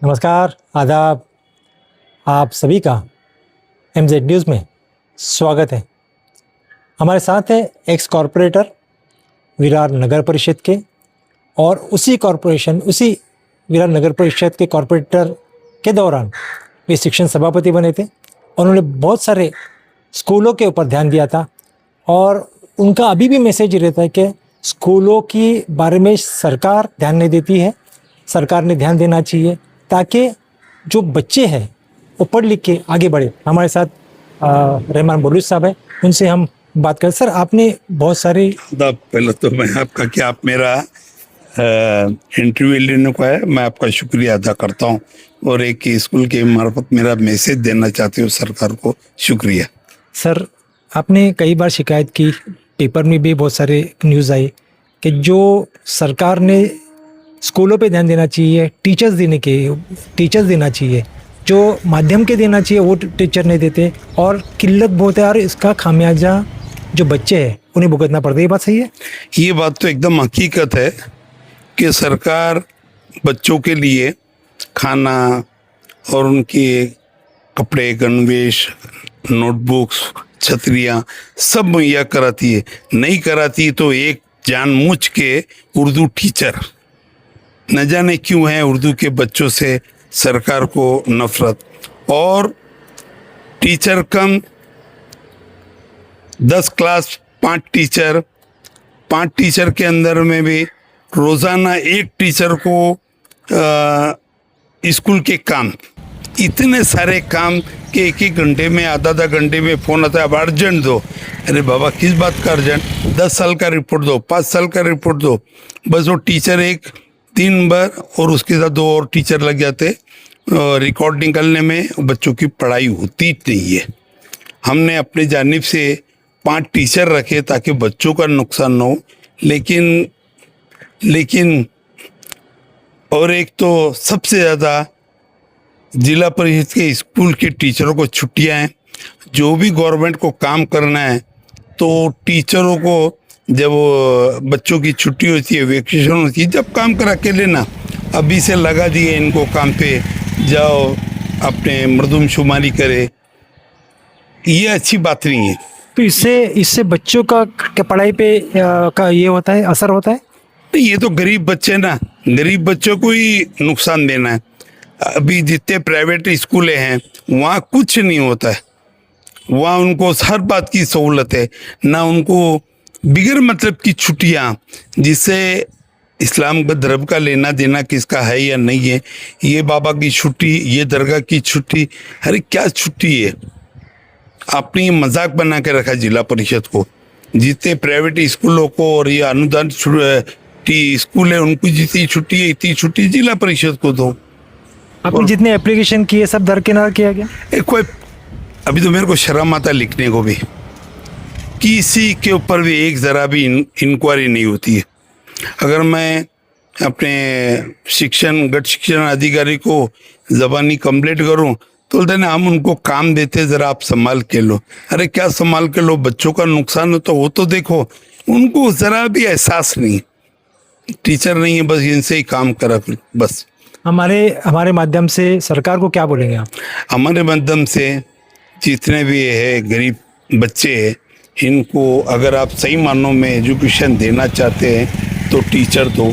नमस्कार, आदाब। आप सभी का MZ न्यूज़ में स्वागत है। हमारे साथ है एक्स कॉरपोरेटर विरार नगर परिषद के और उसी विरार नगर परिषद के कॉरपोरेटर के दौरान वे शिक्षण सभापति बने थे। उन्होंने बहुत सारे स्कूलों के ऊपर ध्यान दिया था और उनका अभी भी मैसेज रहता है कि स्कूलों के बारे में सरकार ध्यान नहीं देती है, सरकार ने ध्यान देना चाहिए ताकि जो बच्चे हैं वो पढ़ लिख के आगे बढ़े। हमारे साथ रहमान बलूच साहब है, उनसे हम बात करें। सर, आपने बहुत सारे पहले तो मैं आपका कि आप मेरा इंटरव्यू लेने को है, मैं आपका शुक्रिया अदा करता हूं और एक स्कूल के मार्फत मेरा मैसेज देना चाहती हूँ सरकार को। शुक्रिया। सर, आपने कई बार शिकायत की, पेपर में भी बहुत सारे न्यूज़ आई कि जो सरकार ने स्कूलों पे ध्यान देना चाहिए, टीचर्स देना चाहिए, जो माध्यम के देना चाहिए वो टीचर नहीं देते और किल्लत बहुत है और इसका खामियाजा जो बच्चे हैं उन्हें भुगतना पड़ता है। ये बात सही है? ये बात तो एकदम हकीकत है कि सरकार बच्चों के लिए खाना और उनके कपड़े, गणवेश, नोटबुक्स, छतरियाँ सब मुहैया कराती है। नहीं कराती तो एक जानबूझ के उर्दू टीचर, न जाने क्यों है उर्दू के बच्चों से सरकार को नफरत। और टीचर कम 10 क्लास 5 टीचर के अंदर में भी रोजाना एक टीचर को स्कूल के काम, इतने सारे काम के एक घंटे में आधा घंटे में फोन आता है, अब अर्जेंट दो। अरे बाबा, किस बात का अर्जेंट? 10 साल का रिपोर्ट दो, 5 साल का रिपोर्ट दो। बस वो टीचर एक 3 बार और उसके साथ 2 और टीचर लग जाते रिकॉर्ड निकालने में, बच्चों की पढ़ाई होती नहीं है। हमने अपनी जानिब से 5 टीचर रखे ताकि बच्चों का नुकसान न हो, लेकिन और एक तो सबसे ज़्यादा जिला परिषद के स्कूल के टीचरों को छुट्टियां हैं। जो भी गवर्नमेंट को काम करना है तो टीचरों को जब बच्चों की छुट्टी होती है, वेकेशन होती है, जब काम करा के लेना। अभी से लगा दिए इनको काम पे, जाओ अपने मर्दमशुमारी करे, ये अच्छी बात नहीं है। तो इससे बच्चों का पढ़ाई पे का ये होता है, असर होता है? नहीं, ये तो गरीब बच्चे ना, गरीब बच्चों को ही नुकसान देना है। अभी जितने प्राइवेट स्कूलें हैं वहाँ कुछ नहीं होता है, वहाँ उनको हर बात की सहूलत है, ना उनको बिगर मतलब की छुट्टियाँ, जिससे इस्लाम का धर्म का लेना देना किसका है या नहीं है। ये बाबा की छुट्टी, ये दरगाह की छुट्टी, अरे क्या छुट्टी है? आपने ये मजाक बना के रखा जिला परिषद को। जितने प्राइवेट स्कूलों को और ये अनुदान स्कूल है उनको जितनी छुट्टी है इतनी छुट्टी जिला परिषद को दो। आपने जितने एप्लीकेशन किए सब दरकिनार किया गया? कोई अभी तो मेरे को शर्म आता लिखने को भी, किसी के ऊपर भी एक जरा भी इंक्वायरी नहीं होती है। अगर मैं अपने गट शिक्षण अधिकारी को जबानी कंप्लेंट करूं तो बोलते ना हम उनको काम देते, जरा आप संभाल के लो। अरे क्या संभाल के लो? बच्चों का नुकसान हो तो वो तो देखो। उनको जरा भी एहसास नहीं, टीचर नहीं है, बस इनसे ही काम करा बस। हमारे माध्यम से सरकार को क्या बोलेंगे आप? हमारे माध्यम से जितने भी है गरीब बच्चे हैं, इनको अगर आप सही मानों में एजुकेशन देना चाहते हैं तो टीचर दो।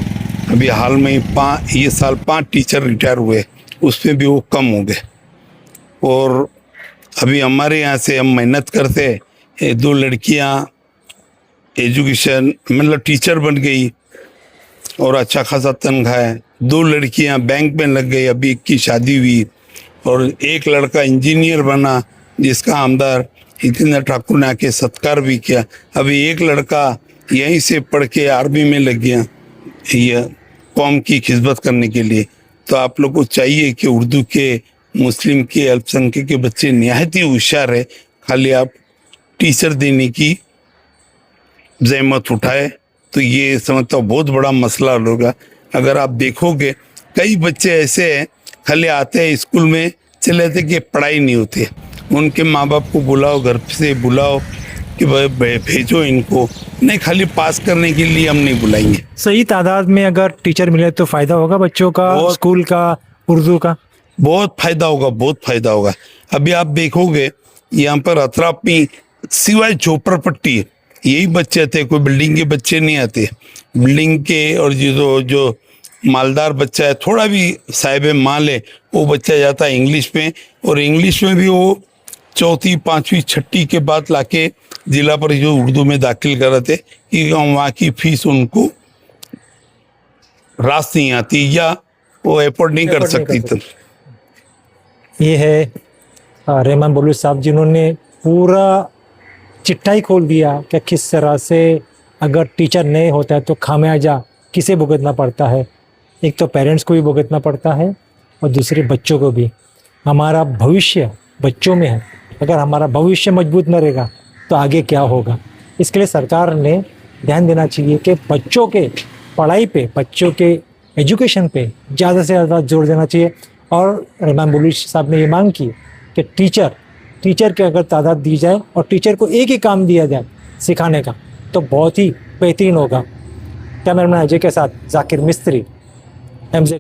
अभी हाल में ये साल 5 टीचर रिटायर हुए, उसमें भी वो कम हो गए। और अभी हमारे यहाँ से हम मेहनत करते, 2 लड़कियाँ एजुकेशन मतलब टीचर बन गई और अच्छा खासा तनख्वाह है। 2 लड़कियां बैंक में लग गई, अभी 1 की शादी हुई, और 1 लड़का इंजीनियर बना जिसका आमदार हितेंद्र ठाकुर ने आके सत्कार भी किया। अभी 1 लड़का यहीं से पढ़ के आर्मी में लग गया, ये कौम की खिदमत करने के लिए। तो आप लोग को चाहिए कि उर्दू के, मुस्लिम के, अल्पसंख्यक के बच्चे निहायत ही होशियार है, खाली आप टीचर देने की जहमत उठाए तो ये समझता हूँ बहुत बड़ा मसला होगा। अगर आप देखोगे कई बच्चे ऐसे हैं खाली आते हैं स्कूल में चले जाते कि पढ़ाई नहीं होती। उनके माँ बाप को बुलाओ, घर से बुलाओ कि भाई भेजो इनको, नहीं खाली पास करने के लिए हम नहीं बुलाएंगे। सही तादाद में अगर टीचर मिले तो फायदा होगा बच्चों का, स्कूल का, उर्दू का? बहुत फायदा होगा, बहुत फायदा होगा। अभी आप देखोगे यहाँ पर अतराफ में सिवाय झोपड़पट्टी यही बच्चे आते हैं, कोई बिल्डिंग के बच्चे नहीं आते। बिल्डिंग के और जो मालदार बच्चा है, थोड़ा भी साहिब माल है, वो बच्चा जाता है इंग्लिश में, और इंग्लिश में भी वो चौथी पांचवी छठी के बाद लाके जिला परिषद उर्दू में दाखिल कराते कि वहाँ की फीस उनको रास नहीं आती या वो एफोर्ड नहीं कर सकती। तो ये है रहमान बलूच साहब, जिन्होंने पूरा चिट्ठा ही खोल दिया कि किस तरह से अगर टीचर नहीं होता है तो खामियाजा किसे भुगतना पड़ता है। एक तो पेरेंट्स को भी भुगतना पड़ता है और दूसरे बच्चों को भी। हमारा भविष्य बच्चों में है, अगर हमारा भविष्य मजबूत न रहेगा तो आगे क्या होगा। इसके लिए सरकार ने ध्यान देना चाहिए कि बच्चों के पढ़ाई पे, बच्चों के एजुकेशन पे ज़्यादा से ज़्यादा जोर देना चाहिए। और रहमान बलूच साहब ने ये मांग की कि टीचर की अगर तादाद दी जाए और टीचर को एक ही काम दिया जाए सिखाने का, तो बहुत ही बेहतरीन होगा। कैमरामैन अजय के साथ जाकिर मिस्त्री, MZ।